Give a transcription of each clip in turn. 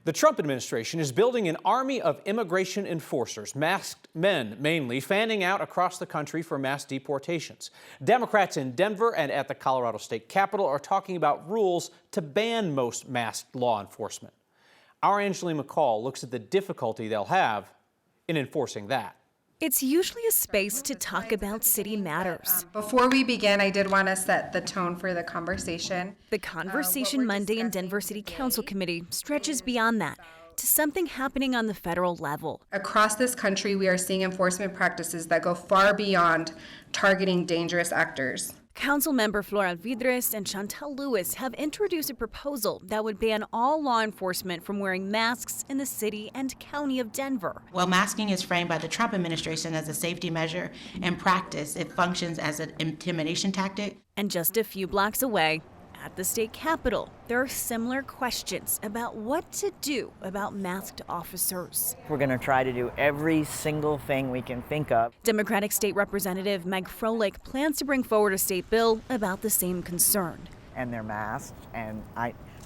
The Trump administration is building an army of immigration enforcers, masked men mainly, fanning out across the country for mass deportations. Democrats in Denver and at the Colorado State Capitol are talking about rules to ban most masked law enforcement. Our Angeline McCall looks at the difficulty they'll have in enforcing that. It's usually a space to talk about city matters. Before we begin, I did want to set the tone for the conversation. The conversation Monday in Denver City Council Committee stretches beyond that to something happening on the federal level. Across this country, we are seeing enforcement practices that go far beyond targeting dangerous actors. Councilmember Flora Vidres and Chantel Lewis have introduced a proposal that would ban all law enforcement from wearing masks in the city and county of Denver. While masking is framed by the Trump administration as a safety measure, in practice it functions as an intimidation tactic. And just a few blocks away, at the state capitol, there are similar questions about what to do about masked officers. We're going to try to do every single thing we can think of. Democratic State Representative Meg Froelich plans to bring forward a state bill about the same concern. And they're masked and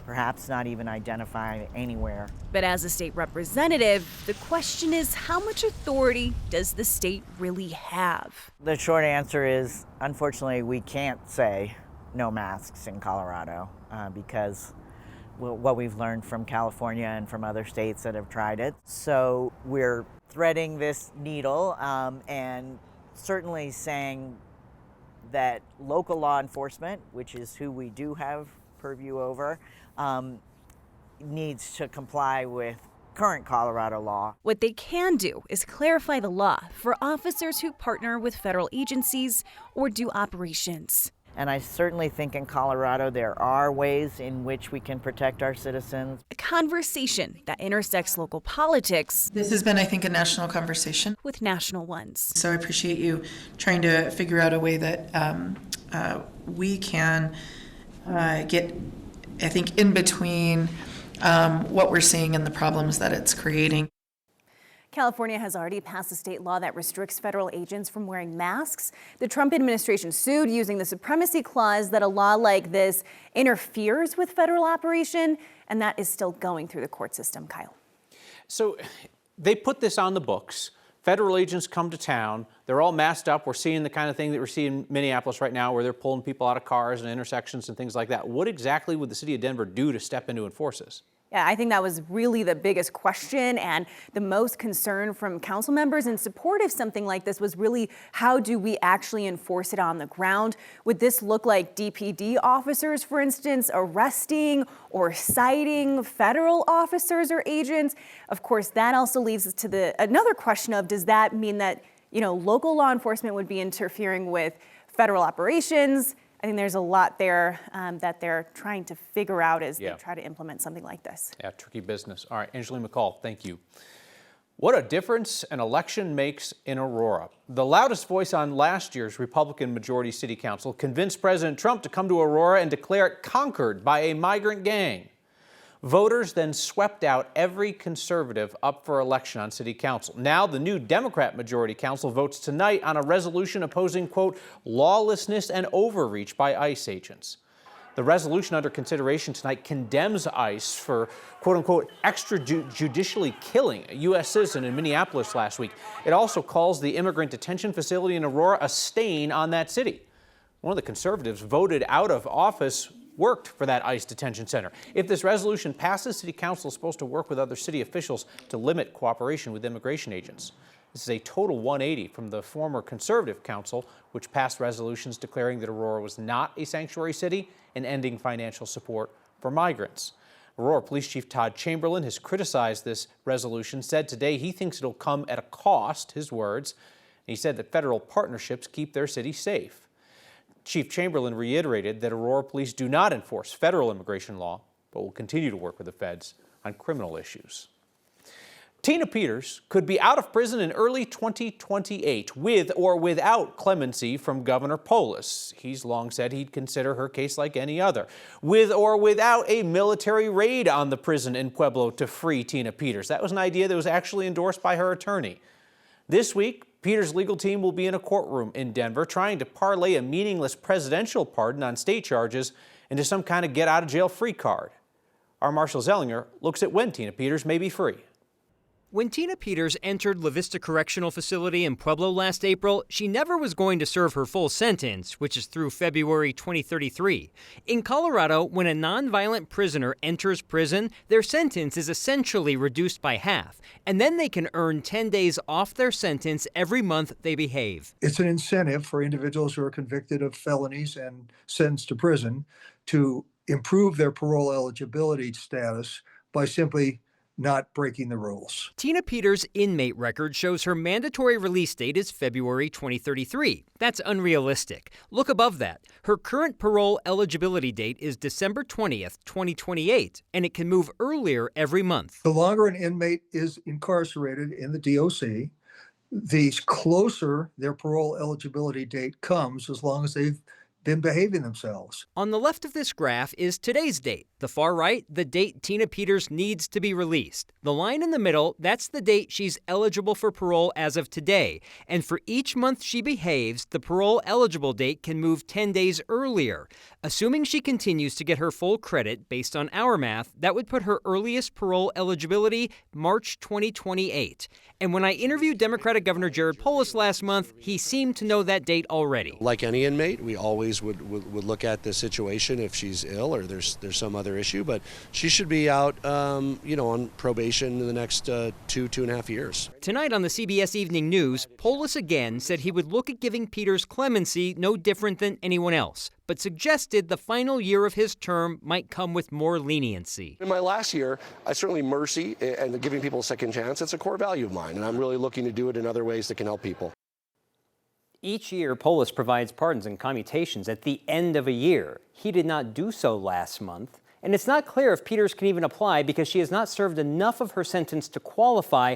perhaps not even identified anywhere. But as a state representative, the question is, how much authority does the state really have? The short answer is, unfortunately, we can't say no masks in Colorado because what we've learned from California and from other states that have tried it. So we're threading this needle and certainly saying that local law enforcement, which is who we do have purview over, needs to comply with current Colorado law. What they can do is clarify the law for officers who partner with federal agencies or do operations. And I certainly think in Colorado there are ways in which we can protect our citizens. A conversation that intersects local politics. This has been, I think, a national conversation with national ones. So I appreciate you trying to figure out a way that we can get, I think, in between what we're seeing and the problems that it's creating. California has already passed a state law that restricts federal agents from wearing masks. The Trump administration sued using the supremacy clause that a law like this interferes with federal operation, and that is still going through the court system, Kyle. So they put this on the books. Federal agents come to town. They're all masked up. We're seeing the kind of thing that we're seeing in Minneapolis right now where they're pulling people out of cars and intersections and things like that. What exactly would the city of Denver do to step in to enforce this? Yeah, I think that was really the biggest question and the most concern from council members in support of something like this was really, how do we actually enforce it on the ground? Would this look like DPD officers, for instance, arresting or citing federal officers or agents? Of course, that also leads us to another question of, does that mean that, local law enforcement would be interfering with federal operations? I think there's a lot there that they're trying to figure out as they try to implement something like this. Yeah, tricky business. All right, Angeline McCall, thank you. What a difference an election makes in Aurora. The loudest voice on last year's Republican majority city council convinced President Trump to come to Aurora and declare it conquered by a migrant gang. Voters then swept out every conservative up for election on city council. Now the new Democrat majority council votes tonight on a resolution opposing, quote, lawlessness and overreach by ICE agents. The resolution under consideration tonight condemns ICE for, quote unquote, extrajudicially killing a U.S. citizen in Minneapolis last week. It also calls the immigrant detention facility in Aurora a stain on that city. One of the conservatives voted out of office worked for that ICE detention center. If this resolution passes, City Council is supposed to work with other city officials to limit cooperation with immigration agents. This is a total 180 from the former conservative council, which passed resolutions declaring that Aurora was not a sanctuary city and ending financial support for migrants. Aurora Police Chief Todd Chamberlain has criticized this resolution, said today he thinks it'll come at a cost, his words. And he said that federal partnerships keep their city safe. Chief Chamberlain reiterated that Aurora police do not enforce federal immigration law, but will continue to work with the feds on criminal issues. Tina Peters could be out of prison in early 2028 with or without clemency from Governor Polis. He's long said he'd consider her case like any other. With or without a military raid on the prison in Pueblo to free Tina Peters. That was an idea that was actually endorsed by her attorney. This week, Peters' legal team will be in a courtroom in Denver trying to parlay a meaningless presidential pardon on state charges into some kind of get-out-of-jail-free card. Our Marshall Zellinger looks at when Tina Peters may be free. When Tina Peters entered La Vista Correctional Facility in Pueblo last April, she never was going to serve her full sentence, which is through February 2033. In Colorado, when a nonviolent prisoner enters prison, their sentence is essentially reduced by half, and then they can earn 10 days off their sentence every month they behave. It's an incentive for individuals who are convicted of felonies and sentenced to prison to improve their parole eligibility status by simply not breaking the rules. Tina Peters' inmate record shows her mandatory release date is February 2033. That's unrealistic. Look above that. Her current parole eligibility date is December 20th, 2028, and it can move earlier every month. The longer an inmate is incarcerated in the DOC, the closer their parole eligibility date comes, as long as they've been behaving themselves. On the left of this graph is today's date. The far right, the date Tina Peters needs to be released. The line in the middle, that's the date she's eligible for parole as of today. And for each month she behaves, the parole eligible date can move 10 days earlier. Assuming she continues to get her full credit based on our math, that would put her earliest parole eligibility March 2028. And when I interviewed Democratic Governor Jared Polis last month, he seemed to know that date already. Like any inmate, we always would look at the situation if she's ill or there's some other issue, but she should be out, on probation in the next 2.5 years. Tonight on the CBS Evening News, Polis again said he would look at giving Peters clemency no different than anyone else, but suggested the final year of his term might come with more leniency. In my last year, certainly mercy and giving people a second chance, it's a core value of mine, and I'm really looking to do it in other ways that can help people. Each year, Polis provides pardons and commutations at the end of a year. He did not do so last month, and it's not clear if Peters can even apply because she has not served enough of her sentence to qualify.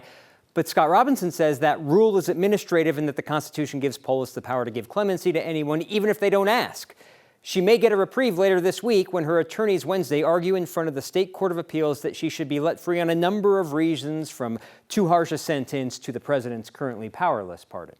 But Scott Robinson says that rule is administrative and that the Constitution gives Polis the power to give clemency to anyone, even if they don't ask. She may get a reprieve later this week when her attorneys Wednesday argue in front of the State Court of Appeals that she should be let free on a number of reasons, from too harsh a sentence to the president's currently powerless pardon.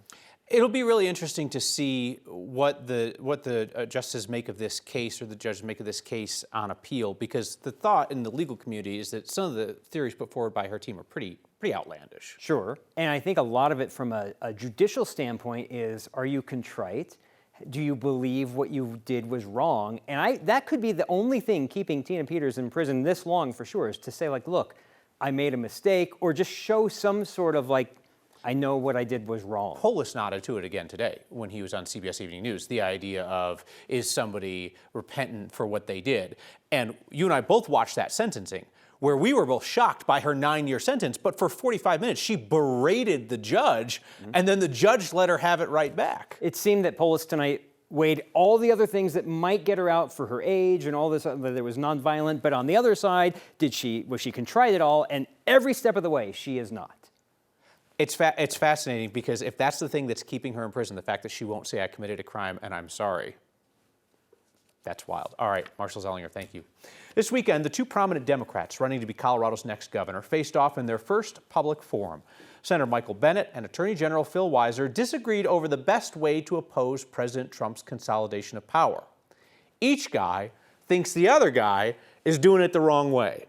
It'll be really interesting to see what the justices make of this case, or the judges make of this case on appeal, because the thought in the legal community is that some of the theories put forward by her team are pretty outlandish. Sure, and I think a lot of it from a judicial standpoint is, are you contrite? Do you believe what you did was wrong? And that could be the only thing keeping Tina Peters in prison this long for sure, is to say, like, look, I made a mistake, or just show some sort of, like, I know what I did was wrong. Polis nodded to it again today when he was on CBS Evening News, the idea of, is somebody repentant for what they did? And you and I both watched that sentencing, where we were both shocked by her 9-year sentence, but for 45 minutes, she berated the judge, and then the judge let her have it right back. It seemed that Polis tonight weighed all the other things that might get her out for her age and all this, that it was nonviolent, but on the other side, was she contrite at all? And every step of the way, she is not. It's fascinating, because if that's the thing that's keeping her in prison, the fact that she won't say, I committed a crime and I'm sorry, that's wild. All right, Marshall Zellinger, thank you. This weekend, the two prominent Democrats running to be Colorado's next governor faced off in their first public forum. Senator Michael Bennet and Attorney General Phil Weiser disagreed over the best way to oppose President Trump's consolidation of power. Each guy thinks the other guy is doing it the wrong way.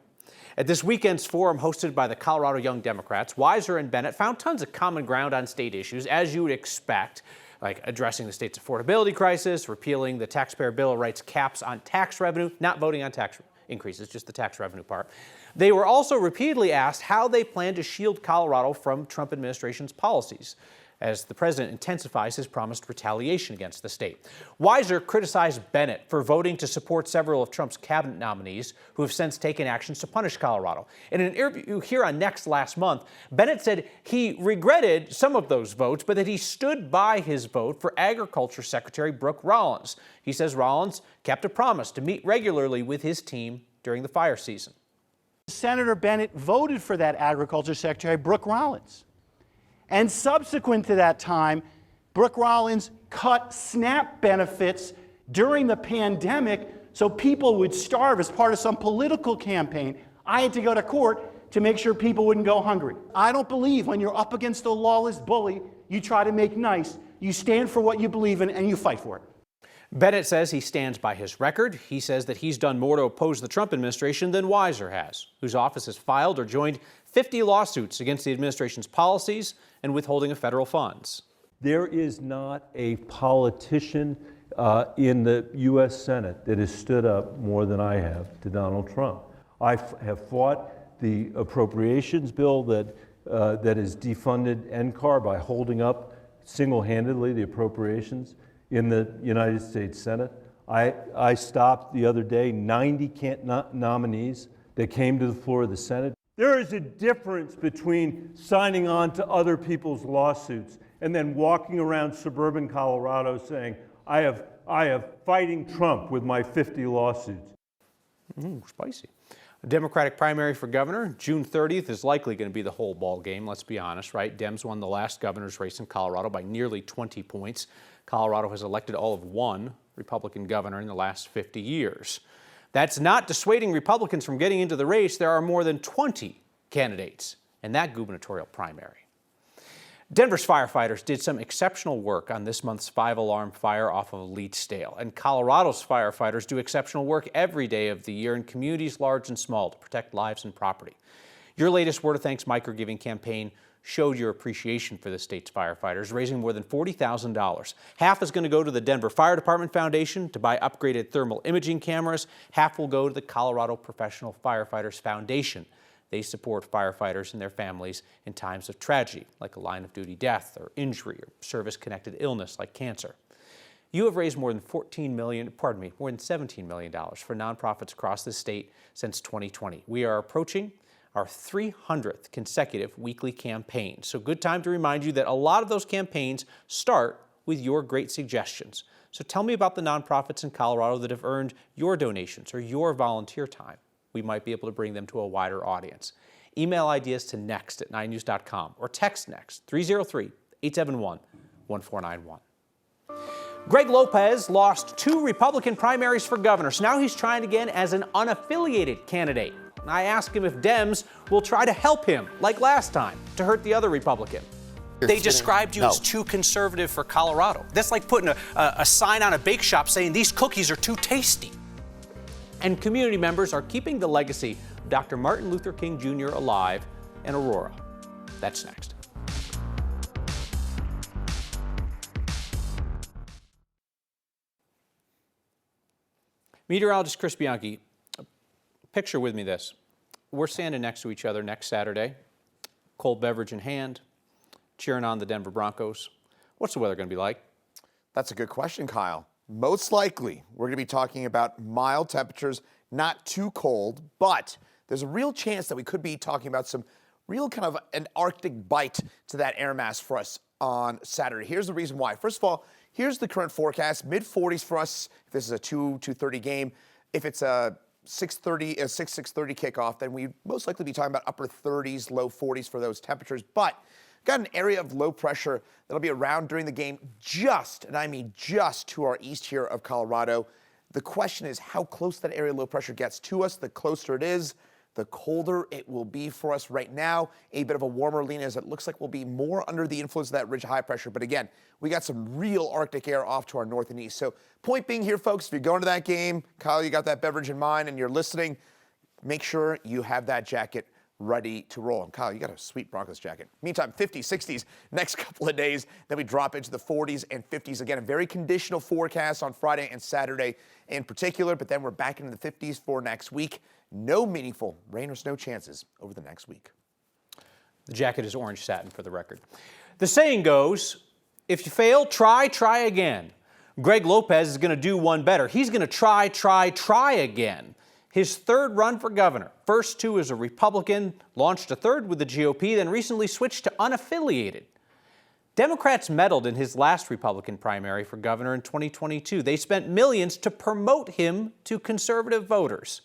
At this weekend's forum hosted by the Colorado Young Democrats, Weiser and Bennet found tons of common ground on state issues, as you would expect, like addressing the state's affordability crisis, repealing the Taxpayer Bill of Rights caps on tax revenue, not voting on tax increases, just the tax revenue part. They were also repeatedly asked how they plan to shield Colorado from Trump administration's policies, as the president intensifies his promised retaliation against the state. Weiser criticized Bennet for voting to support several of Trump's cabinet nominees who have since taken actions to punish Colorado. In an interview here on Next last month, Bennet said he regretted some of those votes, but that he stood by his vote for Agriculture Secretary Brooke Rollins. He says Rollins kept a promise to meet regularly with his team during the fire season. Senator Bennet voted for that Agriculture Secretary, Brooke Rollins. And subsequent to that time, Brooke Rollins cut SNAP benefits during the pandemic so people would starve as part of some political campaign. I had to go to court to make sure people wouldn't go hungry. I don't believe when you're up against a lawless bully, you try to make nice. You stand for what you believe in and you fight for it. Bennett says he stands by his record. He says that he's done more to oppose the Trump administration than Weiser has, whose office has filed or joined 50 lawsuits against the administration's policies and withholding of federal funds. There is not a politician in the U.S. Senate that has stood up more than I have to Donald Trump. I have fought the appropriations bill that is defunded NCAR by holding up single-handedly the appropriations in the United States Senate. I stopped the other day 90 nominees that came to the floor of the Senate. There is a difference between signing on to other people's lawsuits and then walking around suburban Colorado saying, I have fighting Trump with my 50 lawsuits. Spicy. A Democratic primary for governor, June 30th, is likely going to be the whole ball game, let's be honest, right? Dems won the last governor's race in Colorado by nearly 20 points. Colorado has elected all of one Republican governor in the last 50 years. That's not dissuading Republicans from getting into the race. There are more than 20 candidates in that gubernatorial primary. Denver's firefighters did some exceptional work on this month's 5-alarm fire off of Leetsdale, and Colorado's firefighters do exceptional work every day of the year in communities large and small to protect lives and property. Your latest Word of Thanks microgiving campaign showed your appreciation for the state's firefighters, raising more than $40,000. Half is going to go to the Denver Fire Department Foundation to buy upgraded thermal imaging cameras. Half will go to the Colorado Professional Firefighters Foundation. They support firefighters and their families in times of tragedy, like a line-of-duty death or injury or service-connected illness like cancer. You have raised more than $17 million for nonprofits across the state since 2020. We are approaching our 300th consecutive weekly campaign. So good time to remind you that a lot of those campaigns start with your great suggestions. So tell me about the nonprofits in Colorado that have earned your donations or your volunteer time. We might be able to bring them to a wider audience. Email ideas to next@9news.com or text next 303-871-1491. Greg Lopez lost 2 Republican primaries for governor, so now he's trying again as an unaffiliated candidate. I asked him if Dems will try to help him, like last time, to hurt the other Republican. They described you as too conservative for Colorado. That's like putting a sign on a bake shop saying these cookies are too tasty. And community members are keeping the legacy of Dr. Martin Luther King Jr. alive in Aurora. That's next. Meteorologist Chris Bianchi, picture with me this. We're standing next to each other next Saturday, cold beverage in hand, cheering on the Denver Broncos. What's the weather going to be like? That's a good question, Kyle. Most likely, we're going to be talking about mild temperatures, not too cold, but there's a real chance that we could be talking about some real kind of an Arctic bite to that air mass for us on Saturday. Here's the reason why. First of all, here's the current forecast, mid-40s for us if this is a 2:30 game. If it's a 6:30 kickoff, then we'd most likely be talking about upper 30s, low 40s for those temperatures. But got an area of low pressure that'll be around during the game just, and I mean just, to our east here of Colorado. The question is how close that area of low pressure gets to us. The closer it is, the colder it will be for us. Right now, a bit of a warmer lean as it looks like we'll be more under the influence of that ridge of high pressure. But again, we got some real Arctic air off to our north and east. So point being here, folks, if you're going to that game, Kyle, you got that beverage in mind and you're listening, make sure you have that jacket ready to roll. And Kyle, you got a sweet Broncos jacket. Meantime, 50s, 60s next couple of days. Then we drop into the 40s and 50s. Again, a very conditional forecast on Friday and Saturday in particular, but then we're back into the 50s for next week. No meaningful rain or snow chances over the next week. The jacket is orange satin for the record. The saying goes, if you fail, try again. Greg Lopez is going to do one better. He's going to try again. His third run for governor, first 2 as a Republican, launched a third with the GOP, then recently switched to unaffiliated. Democrats meddled in his last Republican primary for governor in 2022. They spent millions to promote him to conservative voters.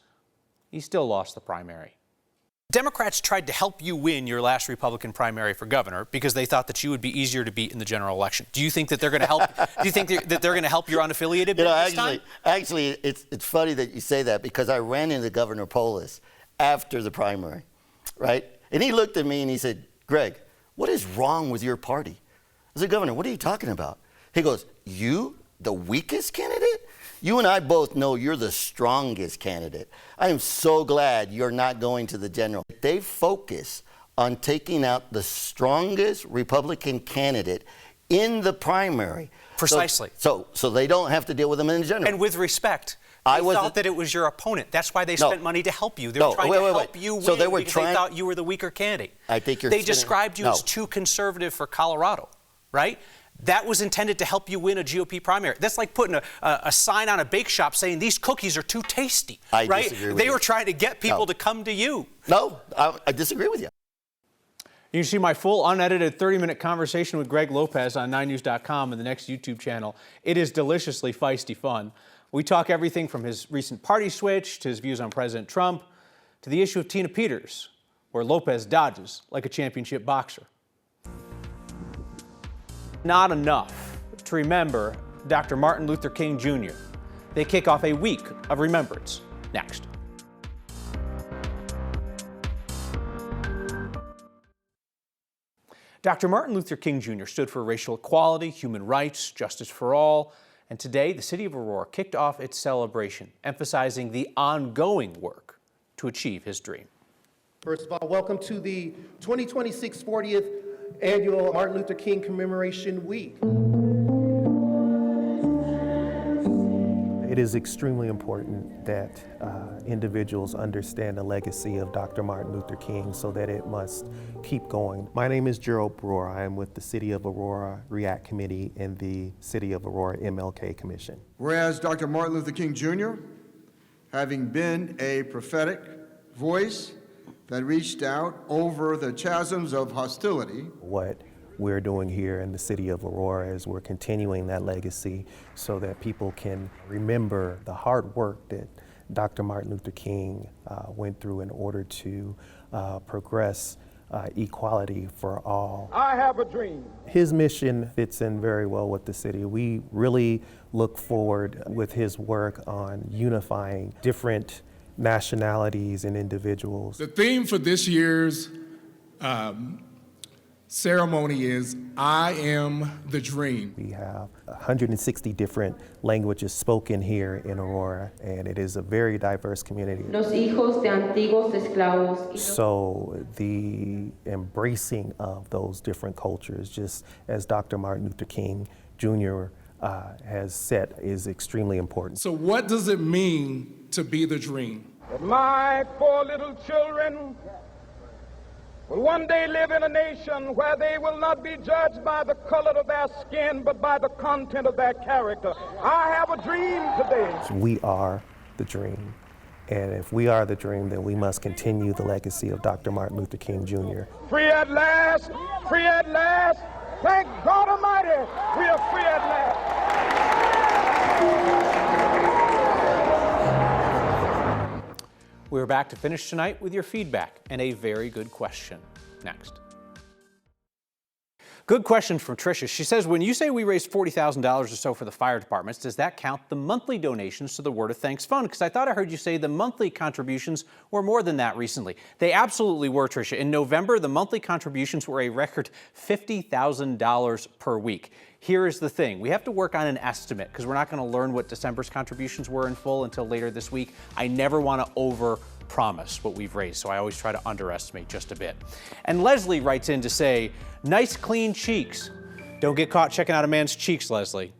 He still lost the primary. Democrats tried to help you win your last Republican primary for governor because they thought that you would be easier to beat in the general election. Do you think that they're going to help? Do you think that they're going to help your unaffiliated? Actually, it's funny that you say that because I ran into Governor Polis after the primary, right? And he looked at me and he said, "Greg, what is wrong with your party?" I said, "Governor, what are you talking about?" He goes, "You The weakest candidate? You and I both know you're the strongest candidate. I am so glad you're not going to the general. They focus on taking out the strongest Republican candidate in the primary. Precisely. So they don't have to deal with them in the general. And with respect, they thought that it was your opponent. That's why they spent money to help you. They were trying to help you win because they thought you were the weaker candidate. I think They described you as too conservative for Colorado, right? That was intended to help you win a GOP primary. That's like putting a sign on a bake shop saying these cookies are too tasty, right? Disagree with They you. were trying to get people to come to you. No, I disagree with you. You can see my full unedited 30-minute conversation with Greg Lopez on 9news.com and the next YouTube channel. It is deliciously feisty fun. We talk everything from his recent party switch to his views on President Trump to the issue of Tina Peters, where Lopez dodges like a championship boxer. Not enough to remember Dr. Martin Luther King Jr. They kick off a week of remembrance next. Dr. Martin Luther King Jr. stood for racial equality, human rights, justice for all, and today the city of Aurora kicked off its celebration, emphasizing the ongoing work to achieve his dream. First of all, welcome to the 2026 40th Annual Martin Luther King Commemoration Week. It is extremely important that individuals understand the legacy of Dr. Martin Luther King so that it must keep going. My name is Gerald Brewer. I am with the City of Aurora REACT Committee and the City of Aurora MLK Commission. Whereas Dr. Martin Luther King Jr., having been a prophetic voice that reached out over the chasms of hostility. What we're doing here in the City of Aurora is we're continuing that legacy so that people can remember the hard work that Dr. Martin Luther King went through in order to progress equality for all. I have a dream. His mission fits in very well with the city. We really look forward with his work on unifying different nationalities and individuals. The theme for this year's ceremony is I am the dream. We have 160 different languages spoken here in Aurora, and it is a very diverse community. Los hijos de antiguos esclavos. So the embracing of those different cultures, just as Dr. Martin Luther King Jr. Has said, is extremely important. So what does it mean to be the dream? That my four little children will one day live in a nation where they will not be judged by the color of their skin, but by the content of their character. I have a dream today. We are the dream. And if we are the dream, then we must continue the legacy of Dr. Martin Luther King Jr. Free at last, free at last. Thank God Almighty, we are free at last. We're back to finish tonight with your feedback and a very good question next. Good question from Tricia. She says, when you say we raised $40,000 or so for the fire departments, does that count the monthly donations to the Word of Thanks Fund? Because I thought I heard you say the monthly contributions were more than that recently. They absolutely were, Tricia. In November, the monthly contributions were a record $50,000 per week. Here is the thing. We have to work on an estimate because we're not going to learn what December's contributions were in full until later this week. I never want to over-promise what we've raised, so I always try to underestimate just a bit. And Leslie writes in to say, nice clean cheeks. Don't get caught checking out a man's cheeks, Leslie.